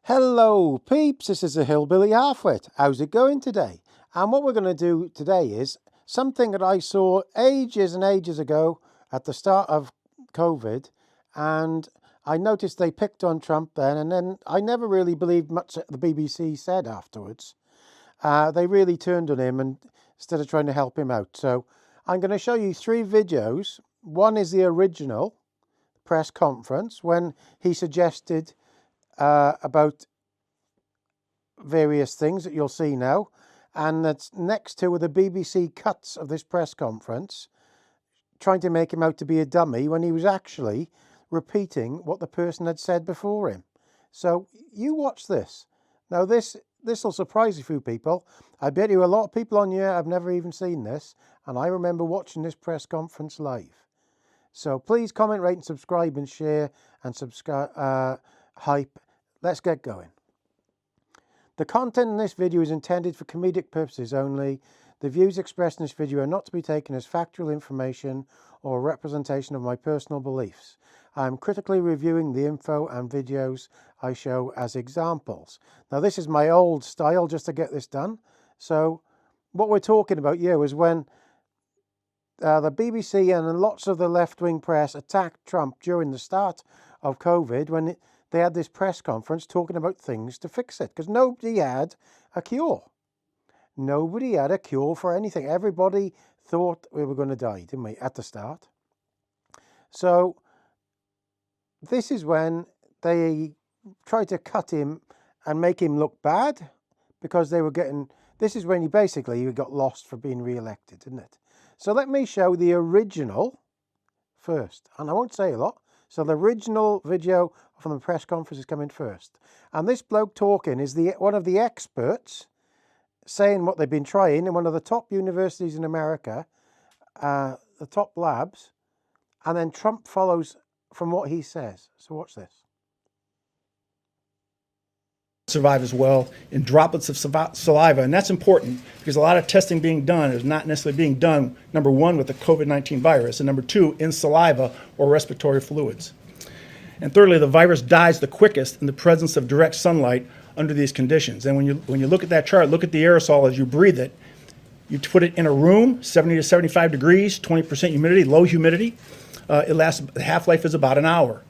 Hello peeps, this is a Hillbilly Halfwit. How's it going today? And what we're going to do today is something that I saw ages and ages ago at the start of COVID, and I noticed they picked on Trump then, and then I never really believed much that the BBC said afterwards. They really turned on him and instead of trying to help him out. So I'm going to show you three videos. One is the original press conference when he suggested about various things that you'll see now, and that's next to the BBC cuts of this press conference trying to make him out to be a dummy when he was actually repeating what the person had said before him. So you watch this. Now this will surprise a few people. I bet you a lot of people on here have never even seen this, and I remember watching this press conference live. So please comment, rate and subscribe and share and subscribe, hype. Let's get going. The content in this video is intended for comedic purposes only. The views expressed in this video are not to be taken as factual information or a representation of my personal beliefs. I am critically reviewing the info and videos I show as examples. Now this is my old style just to get this done. So what we're talking about here is when the BBC and lots of the left-wing press attacked Trump during the start of COVID when they had this press conference talking about things to fix it, because nobody had a cure. Nobody had a cure for anything. Everybody thought we were going to die, didn't we, at the start? So this is when they tried to cut him and make him look bad because they were getting... This is when he basically got lost for being re-elected, didn't it? So let me show the original first, and I won't say a lot. So the original video from the press conference is coming first. And this bloke talking is one of the experts saying what they've been trying in one of the top universities in America, the top labs, and then Trump follows from what he says. So watch this. Survive as well in droplets of saliva, and that's important because a lot of testing being done is not necessarily being done, number one, with the COVID-19 virus, and number two, in saliva or respiratory fluids. And thirdly, the virus dies the quickest in the presence of direct sunlight under these conditions. And when you look at that chart, look at the aerosol as you breathe it. You put it in a room, 70 to 75 degrees, 20% humidity, low humidity. It lasts, the half-life is about an hour.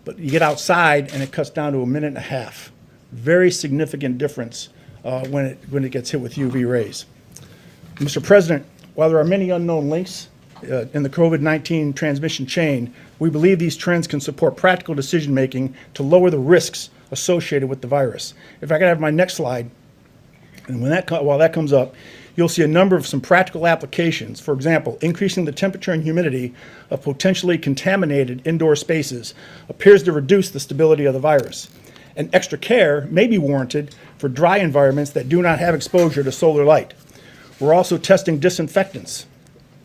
But you get outside and it cuts down to a minute and a half. Very significant difference when it gets hit with UV rays. Mr. President, while there are many unknown links in the COVID-19 transmission chain, we believe these trends can support practical decision-making to lower the risks associated with the virus. If I could have my next slide, and while that comes up, you'll see a number of some practical applications. For example, increasing the temperature and humidity of potentially contaminated indoor spaces appears to reduce the stability of the virus. And extra care may be warranted for dry environments that do not have exposure to solar light. We're also testing disinfectants,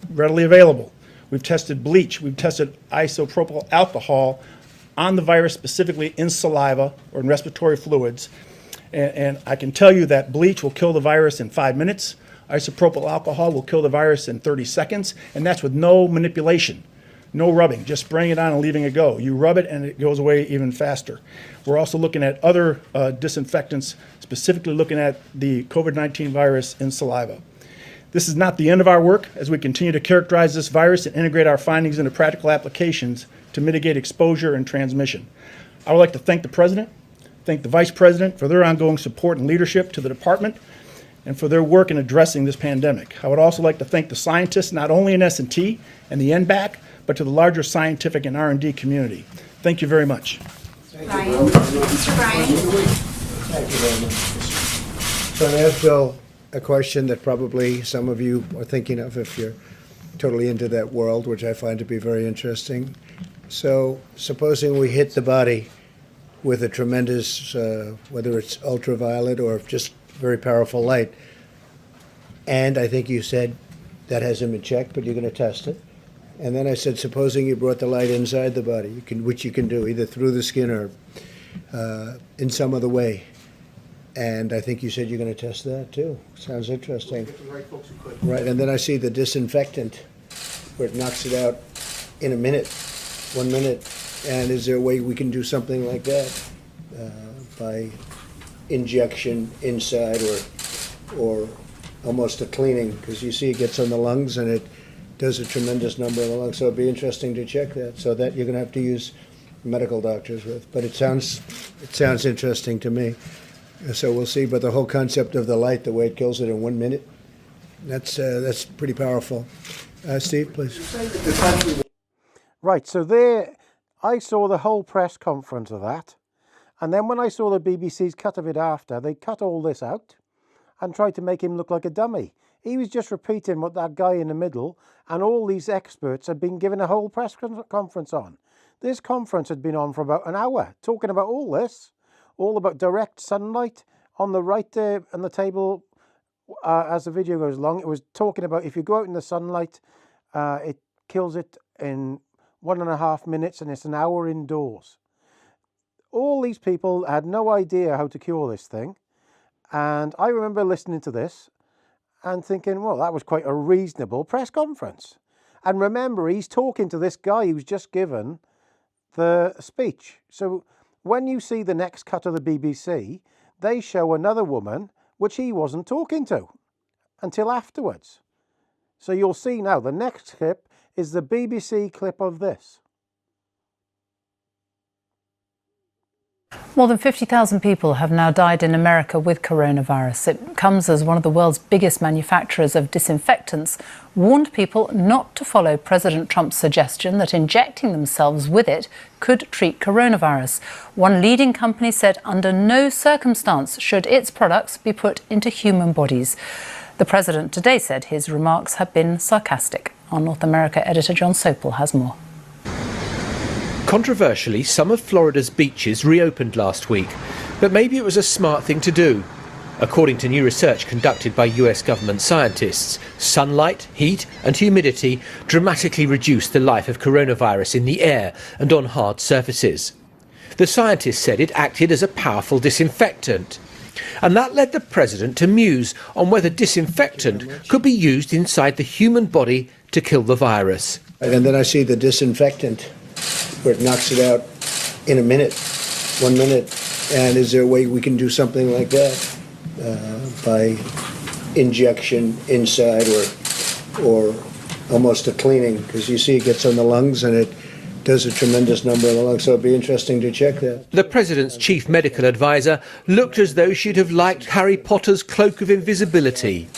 readily available. We've tested bleach, we've tested isopropyl alcohol on the virus, specifically in saliva or in respiratory fluids. And I can tell you that bleach will kill the virus in 5 minutes. Isopropyl alcohol will kill the virus in 30 seconds, and that's with no manipulation. No rubbing, just spraying it on and leaving it go. You rub it and it goes away even faster. We're also looking at other disinfectants, specifically looking at the COVID-19 virus in saliva. This is not the end of our work as we continue to characterize this virus and integrate our findings into practical applications to mitigate exposure and transmission. I would like to thank the President, thank the Vice President for their ongoing support and leadership to the Department and for their work in addressing this pandemic. I would also like to thank the scientists, not only in S&T and the NBAC, but to the larger scientific and R&D community. Thank you very much. Brian. Mr. Brian. Thank you very much. So I'm going to ask Bill a question that probably some of you are thinking of if you're totally into that world, which I find to be very interesting. So supposing we hit the body with a tremendous, whether it's ultraviolet or just very powerful light, and I think you said that hasn't been checked, but you're going to test it. And then I said, supposing you brought the light inside the body, which you can do either through the skin or in some other way. And I think you said you're going to test that too. Sounds interesting. Right, and then I see the disinfectant where it knocks it out in a minute, 1 minute. And is there a way we can do something like that? by injection inside or almost a cleaning, because you see it gets on the lungs and it does a tremendous number of the lungs. So it'd be interesting to check that. So that you're going to have to use medical doctors with. But it sounds interesting to me. So we'll see. But the whole concept of the light, the way it kills it in 1 minute, that's pretty powerful. Steve, please. Right, so there, I saw the whole press conference of that. And then when I saw the BBC's cut of it after, they cut all this out and tried to make him look like a dummy. He was just repeating what that guy in the middle and all these experts had been given a whole press conference on. This conference had been on for about an hour, talking about all this, all about direct sunlight. On the right there on the table, as the video goes along, it was talking about if you go out in the sunlight, it kills it in 1.5 minutes and it's an hour indoors. All these people had no idea how to cure this thing. And I remember listening to this and thinking, well, that was quite a reasonable press conference. And remember, he's talking to this guy who's just given the speech. So when you see the next cut of the BBC, they show another woman, which he wasn't talking to until afterwards. So you'll see now, the next clip is the BBC clip of this. More than 50,000 people have now died in America with coronavirus. It comes as one of the world's biggest manufacturers of disinfectants warned people not to follow President Trump's suggestion that injecting themselves with it could treat coronavirus. One leading company said under no circumstance should its products be put into human bodies. The president today said his remarks have been sarcastic. Our North America editor John Sopel has more. Controversially, some of Florida's beaches reopened last week, but maybe it was a smart thing to do. According to new research conducted by US government scientists, sunlight, heat and humidity dramatically reduce the life of coronavirus in the air and on hard surfaces. The scientists said it acted as a powerful disinfectant. And that led the president to muse on whether disinfectant could be used inside the human body to kill the virus. And then I see the disinfectant, where it knocks it out in a minute, 1 minute. And is there a way we can do something like that by injection inside or almost a cleaning? Because you see it gets on the lungs and it does a tremendous number of the lungs. So it'd be interesting to check that. The president's chief medical advisor looked as though she'd have liked Harry Potter's cloak of invisibility.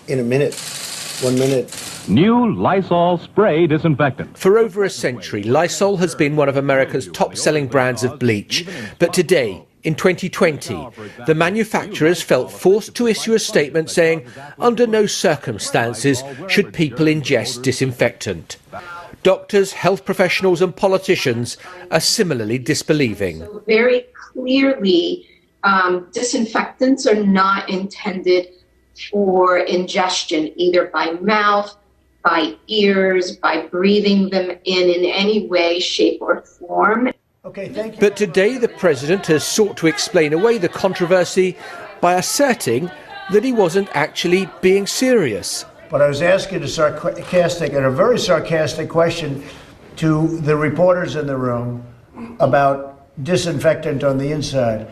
In a minute, 1 minute. New Lysol spray disinfectant. For over a century, Lysol has been one of America's top-selling brands of bleach. But today, in 2020, the manufacturers felt forced to issue a statement saying, under no circumstances should people ingest disinfectant. Doctors, health professionals and politicians are similarly disbelieving. So very clearly, disinfectants are not intended for ingestion, either by mouth, by ears, by breathing them in any way, shape or form. Okay, thank you. But today the president has sought to explain away the controversy by asserting that he wasn't actually being serious. But I was asking a very sarcastic question to the reporters in the room about disinfectant on the inside.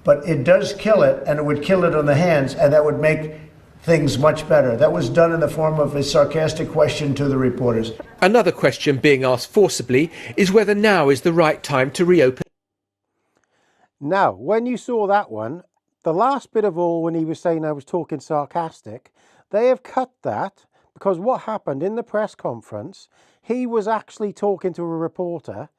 But it does kill it, and it would kill it on the hands, and that would make things much better. That was done in the form of a sarcastic question to the reporters. Another question being asked forcibly is whether now is the right time to reopen. Now, when you saw that one, the last bit of all when he was saying I was talking sarcastic, they have cut that because what happened in the press conference, he was actually talking to a reporter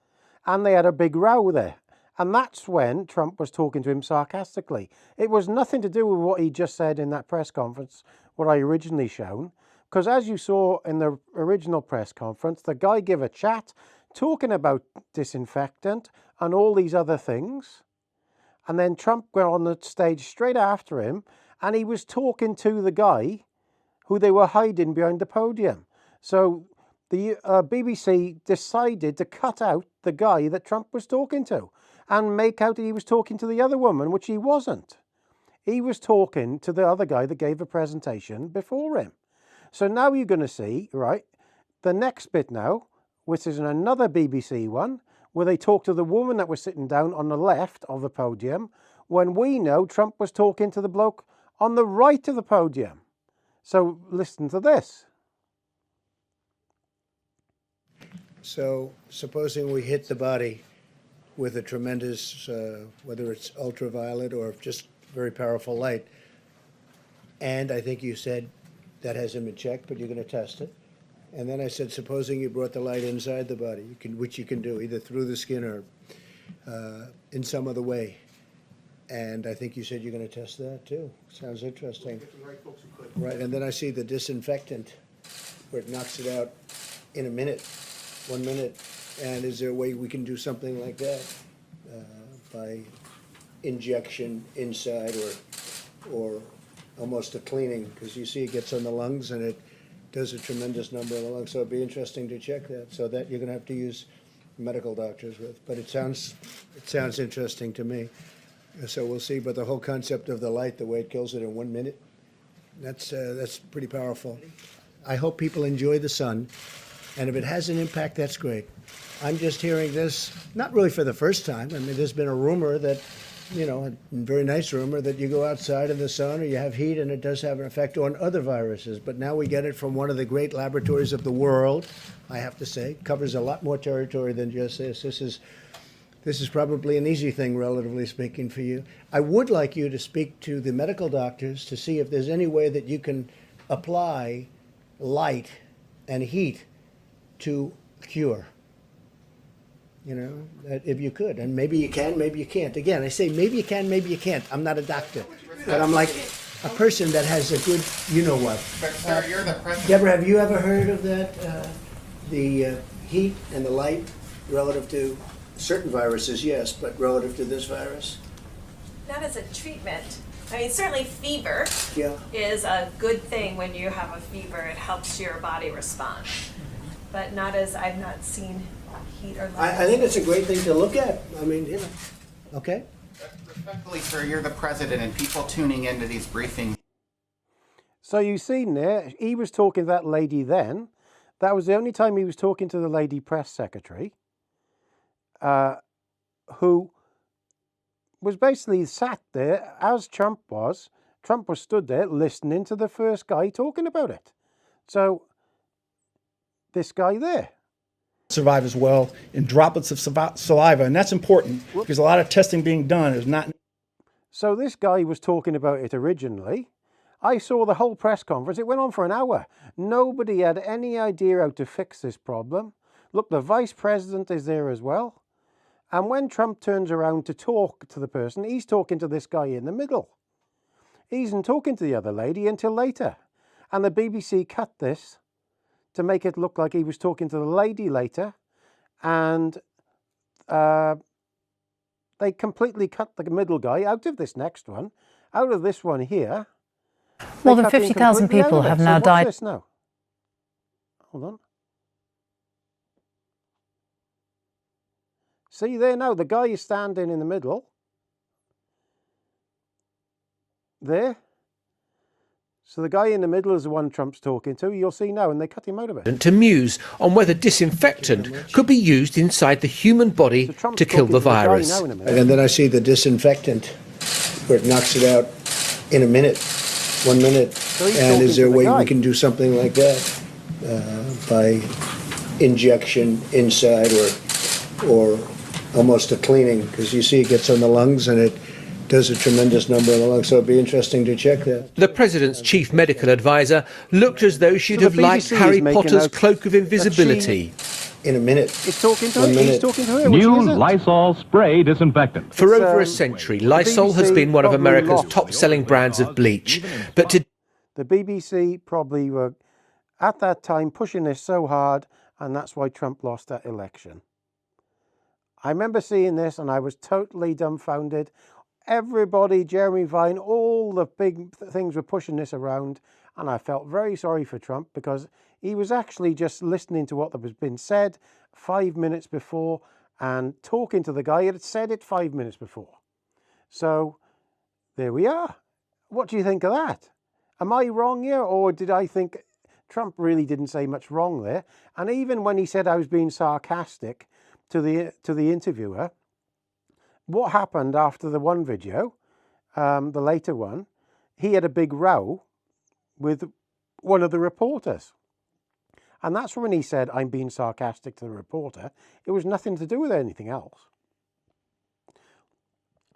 and they had a big row there. And that's when Trump was talking to him sarcastically. It was nothing to do with what he just said in that press conference, what I originally shown. Because as you saw in the original press conference, the guy gave a chat talking about disinfectant and all these other things. And then Trump went on the stage straight after him and he was talking to the guy who they were hiding behind the podium. So the BBC decided to cut out the guy that Trump was talking to and make out that he was talking to the other woman, which he wasn't. He was talking to the other guy that gave a presentation before him. So now you're going to see, right, the next bit now, which is another BBC one, where they talked to the woman that was sitting down on the left of the podium, when we know Trump was talking to the bloke on the right of the podium. So listen to this. So supposing we hit the body with a tremendous, whether it's ultraviolet or just very powerful light, and I think you said that hasn't been checked, but you're going to test it. And then I said, supposing you brought the light inside the body, which you can do either through the skin or in some other way. And I think you said you're going to test that too. Sounds interesting. Right, and then I see the disinfectant where it knocks it out in a minute, 1 minute. And is there a way we can do something like that by injection inside or almost a cleaning? Because you see it gets on the lungs and it does a tremendous number of the lungs. So it'd be interesting to check that. So that you're going to have to use medical doctors with. But it sounds interesting to me. So we'll see. But the whole concept of the light, the way it kills it in 1 minute, that's pretty powerful. I hope people enjoy the sun. And if it has an impact, that's great. I'm just hearing this, not really for the first time. I mean, there's been a rumor that, a very nice rumor that you go outside in the sun or you have heat and it does have an effect on other viruses. But now we get it from one of the great laboratories of the world, I have to say. It covers a lot more territory than just this. This is probably an easy thing, relatively speaking, for you. I would like you to speak to the medical doctors to see if there's any way that you can apply light and heat to cure. If you could. And maybe you can, maybe you can't. Again, I say maybe you can, maybe you can't. I'm not a doctor. But I'm like a person that has a good, you-know-what. But, sir, you're the president. Deborah, have you ever heard of that? The heat and the light relative to certain viruses, yes, but relative to this virus? Not as a treatment. I mean, certainly fever Yeah. is a good thing when you have a fever. It helps your body respond. But not as, I've not seen heat or light. I think it's a great thing to look at. I mean, okay. Respectfully, sir, you're the president, and people tuning into these briefings. So you've seen there, he was talking to that lady then. That was the only time he was talking to the lady press secretary, who was basically sat there as Trump was. Trump was stood there listening to the first guy talking about it. So this guy there. Survive as well in droplets of saliva, and that's important because a lot of testing being done is not. So this guy was talking about it originally. I saw the whole press conference. It went on for an hour. Nobody had any idea how to fix this problem. Look, the vice president is there as well. And when Trump turns around to talk to the person, he's talking to this guy in the middle. He isn't talking to the other lady until later. And the BBC cut this to make it look like he was talking to the lady later. And they completely cut the middle guy out of this next one. Out of this one here. More than 50,000 people have now died. This now. Hold on. See there now, the guy is standing in the middle. There. So the guy in the middle is the one Trump's talking to. You'll see now, and they cut him out of it. To muse on whether disinfectant could be used inside the human body to kill the virus. And then I see the disinfectant where it knocks it out in a minute, 1 minute. And is there a way we can do something like that by injection inside or almost a cleaning? Because you see it gets on the lungs and it does a tremendous number of the lungs, so it'd be interesting to check that. The president's chief medical advisor looked as though she'd have liked Harry Potter's cloak of invisibility. In a minute. He's talking to her. He's talking to her. New Lysol spray disinfectant. For over a century, Lysol has been one of America's top-selling brands of bleach. But the BBC probably were, at that time, pushing this so hard, and that's why Trump lost that election. I remember seeing this, and I was totally dumbfounded. Everybody, Jeremy Vine, all the big things were pushing this around, and I felt very sorry for Trump because he was actually just listening to what was been said 5 minutes before and talking to the guy who had said it 5 minutes before. So there we are. What do you think of that? Am I wrong here, or did I think Trump really didn't say much wrong there? And even when he said I was being sarcastic, to the interviewer what happened after the one video, the later one. He had a big row with one of the reporters. And that's when he said, I'm being sarcastic to the reporter. It was nothing to do with anything else.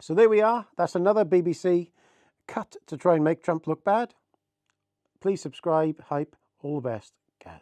So there we are. That's another BBC cut to try and make Trump look bad. Please subscribe, hype, all the best, Gaz.